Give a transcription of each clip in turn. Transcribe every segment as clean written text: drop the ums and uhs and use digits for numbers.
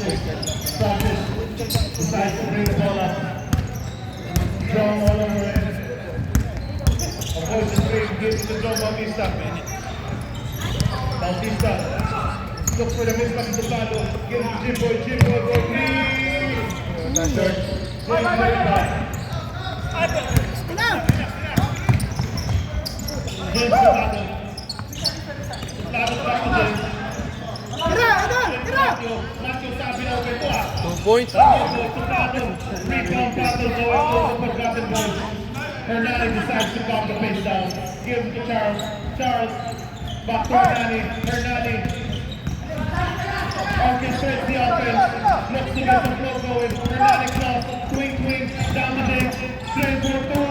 Francis decides to bring the ball up. Strong all over it. Of course, the screen gives to John Bautista. Bautista looks for the mismatch to Pablo. Gives to Jimboy. Jimboy for three. Short. James Pablo. Pablo back to James. Matthew sabi na ulit ito 2 points. Rebound Pablo going to the forgotten goal. Hernani decides to calm the pace down. Gives to Charles. Charles back to Hernani. Hernani orchestrates the offense. Looks to get the flow going. Hernani cross. Twing down the lane. Straight for two.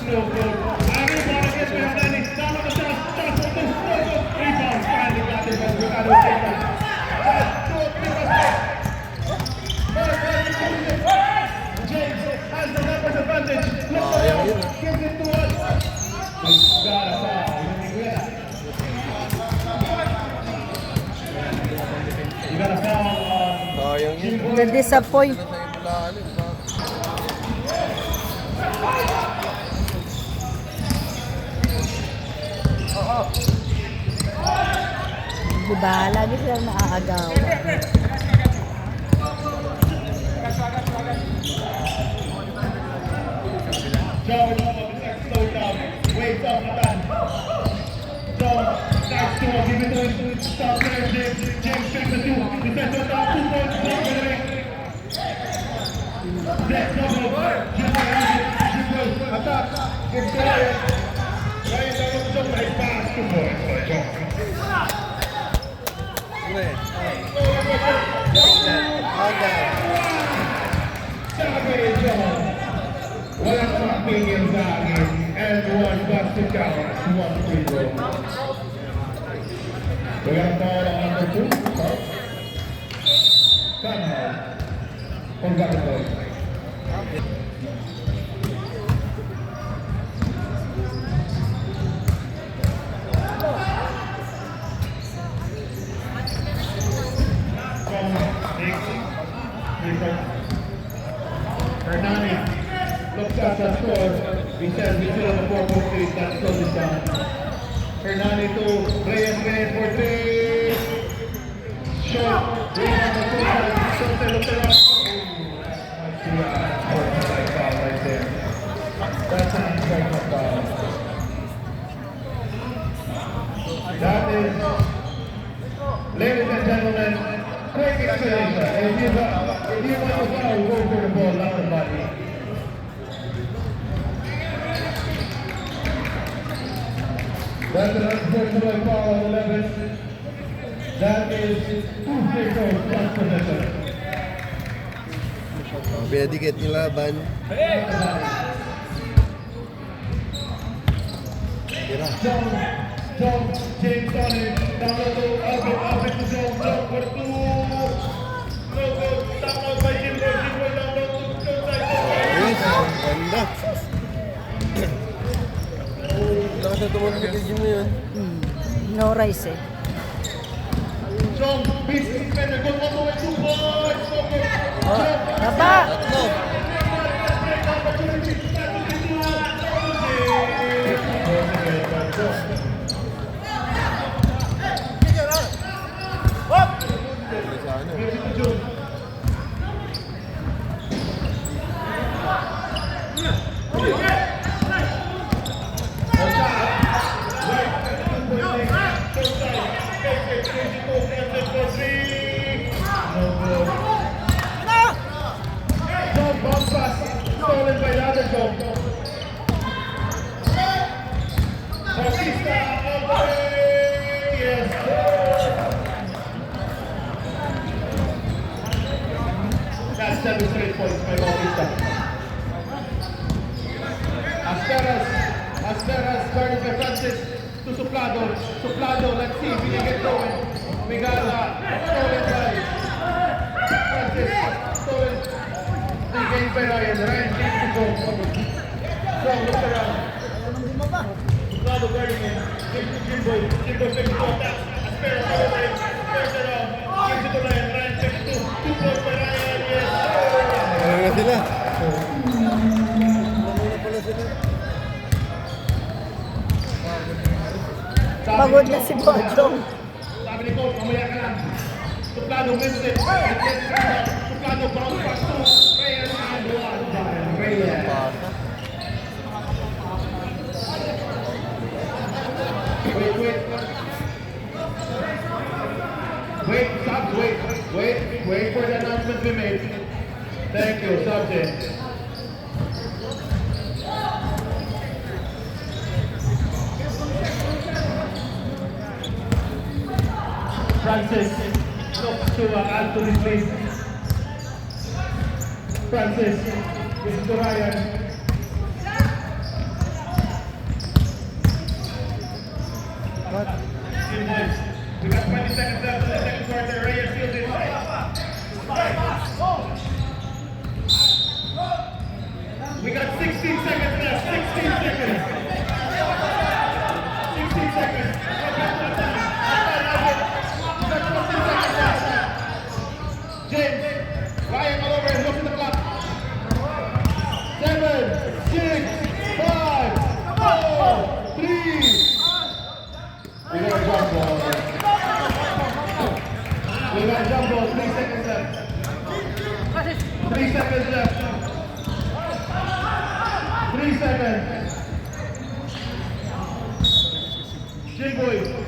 No good. Rebound against Hernani. Down on the shot. Shot for two. No good. Rebound. Finally got it. Ricardo take that. James has the numbers advantage. Gives it to us. He's got a foul. You got a foul on Jimboy. Na-disappoint. Diba? Lagi silang naaagaw. Joe slow down. Waits off the time. Joe starts to give it to him. Stop there, James. James takes the two. He sets it down. 2 points. Block it away. Next double. Jimboy has it. Jimboy attack. Gives to Ryan. Ryan down on the double. Nice pass. 2 points for Joe. Sabi Joe. Walang opinion sa akin. Everyone got to count. 1 free throw. We got a ball on number 2. Somehow. Forgot the ball. Hernani looks at the score. He says we still have a 4-point lead. Let's slow this down. Hernani to Reyes for 3. Short. Rebound on 2 sides. Look at that. Outside foul right there. That's an inside foul. That is, ladies and gentlemen, quick explanation. If you want to foul, go for the ball, not the body. That's an unfortunate foul on 11. That is 2 free throws plus possession. Pinadikit yung laban. Tira. John, James on it. Down low, Alvin to John for 2. No good. Tap out by Jimboy. Jimboy down low to outside. Yes, ang ganda. Lakas na tumunod kay Jimmy yun. No rice eh. John, beats the defender. Goes all the way 2 points. No good. Baba! Tatlo. Stolen by the other goal. Bautista all the way. Yes. That's 7 straight points by Bautista. Asperas guarded by Francis to Suplado. Suplado, let's see if we can get going. We got stolen by Francis. Stolen. Again by Ryan. Ryan takes the goal. So, look around. Suplado guarding him. Gives to Jimboy. Jimboy takes the goal. Asperas all the way. Asperas around. Gives it to Ryan. Ryan takes 2. 2 points for Ryan, yes. Ano na sila? Ano na pala sila? Pagod na si Bojong. Sabi ni Coach, mamaya ka lang. Suplado, missed it. Suplado, bounce pass to Reyes and one by Reyes. Wait, stop, wait for the announcement to be made. Thank you, subject. Francis looks to Anthony Smith. Francis gives to Ryan. What? We got 20 seconds left in the second quarter. Reyes fields it. We got 16 seconds left. 16 seconds. 16 seconds. James, Ryan all over and look at the clock. 7, 6, 5, 4, 3. We got a jump ball. We got a jump ball. 3 seconds left. 3 seconds left. 3 seconds. Jimboy.